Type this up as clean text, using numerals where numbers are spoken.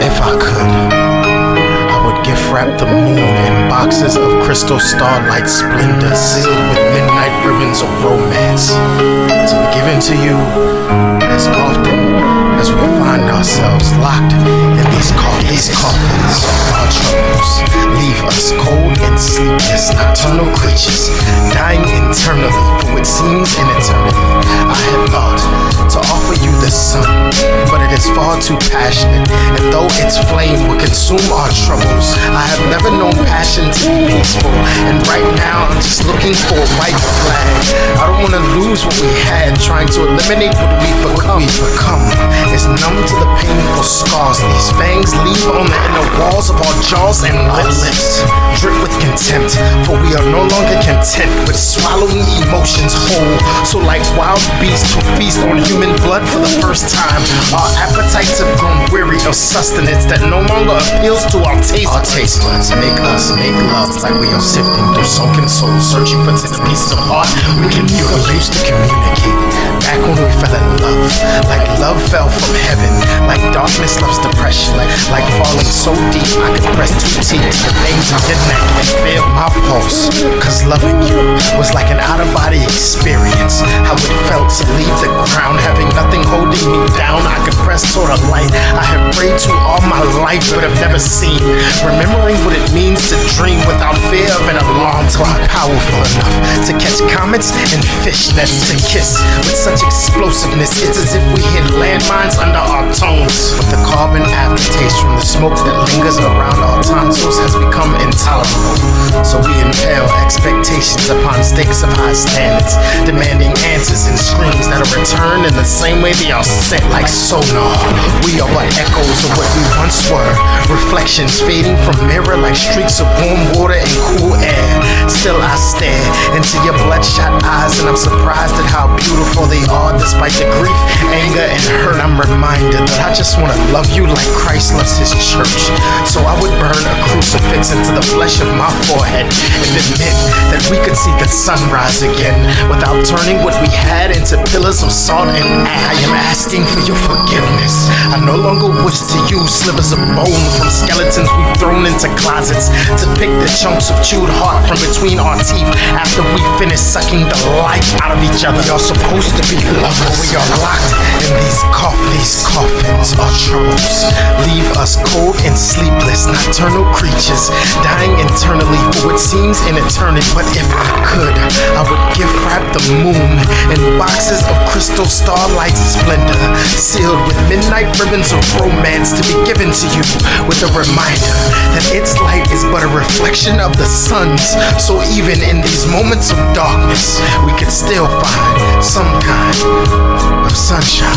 If I could, I would gift wrap the moon in boxes of crystal starlight splendor, sealed with midnight ribbons of romance, to be given to you as often as we find ourselves locked in these coffins. Our troubles leave us cold and sleepless, nocturnal creatures, dying internally for what seems an eternity. I had thought to offer you the sun, but it is far too passionate, and though its flame will consume our troubles, I have never known passion to be peaceful, and right now I'm just looking for a white flag. I don't want to lose what we had, trying to eliminate what we've become. It's numb to the painful scars these fangs leave on the inner walls of our jaws and lips. Drip with contempt, for we are no longer content with swallowing emotions whole. So like wild beasts who feast on human blood for the first time, our appetites have grown weary of sustenance that no longer appeals to our taste buds. Our taste buds make us make love like we are sifting through sunken souls, searching for tender pieces of art we can use to communicate. Back when we fell in love, like love fell from heaven, like darkness loves depression, like falling so deep I could press two teeth to the veins in your neck and feel my pulse. Cause loving you was like an out-of-body experience. How it felt to leave the ground, having nothing holding me down. I could press toward a light I have prayed to all my life but have never seen. Remembering what it means to dream without fear of an alarm clock. Powerful enough to catch comets and fishnets, to kiss with such explosiveness. It's as if we hit landmines under our tongues. But the carbon aftertaste from the smoke that lingers around our tonsils has become intolerable. So we impale expectations upon stakes of high standards, demanding answers and screams that are returned in the same way they are sent, like sonar. We are but echoes of what we once were, reflections fading from mirror like streaks of warm water and cool air. Still I stare into your bloodshot eyes, and I'm surprised at how beautiful they are despite the grief, anger, and hurt. I'm reminded that I just want to love you like Christ loves his church. So I would burn a crucifix into the flesh of my forehead and admit that we could see the sunrise again without turning what we had into pillars of salt and ash. I am asking for your forgiveness. I no longer wish to use slivers of bone from skeletons we've thrown into closets to pick the chunks of chewed heart from between our teeth after we finish sucking the life out of each other. We are supposed to be lovers. We are locked in these coffins. Our troubles leave us cold and sleepless, nocturnal creatures, dying internally for what seems an eternity. But if I could, I would gift wrap the moon in boxes of crystal starlight splendor, sealed with midnight ribbons of romance, to be given to you with a reminder that its light is but a reflection of the sun's. So even in these moments of darkness, we could still find some kind of sunshine.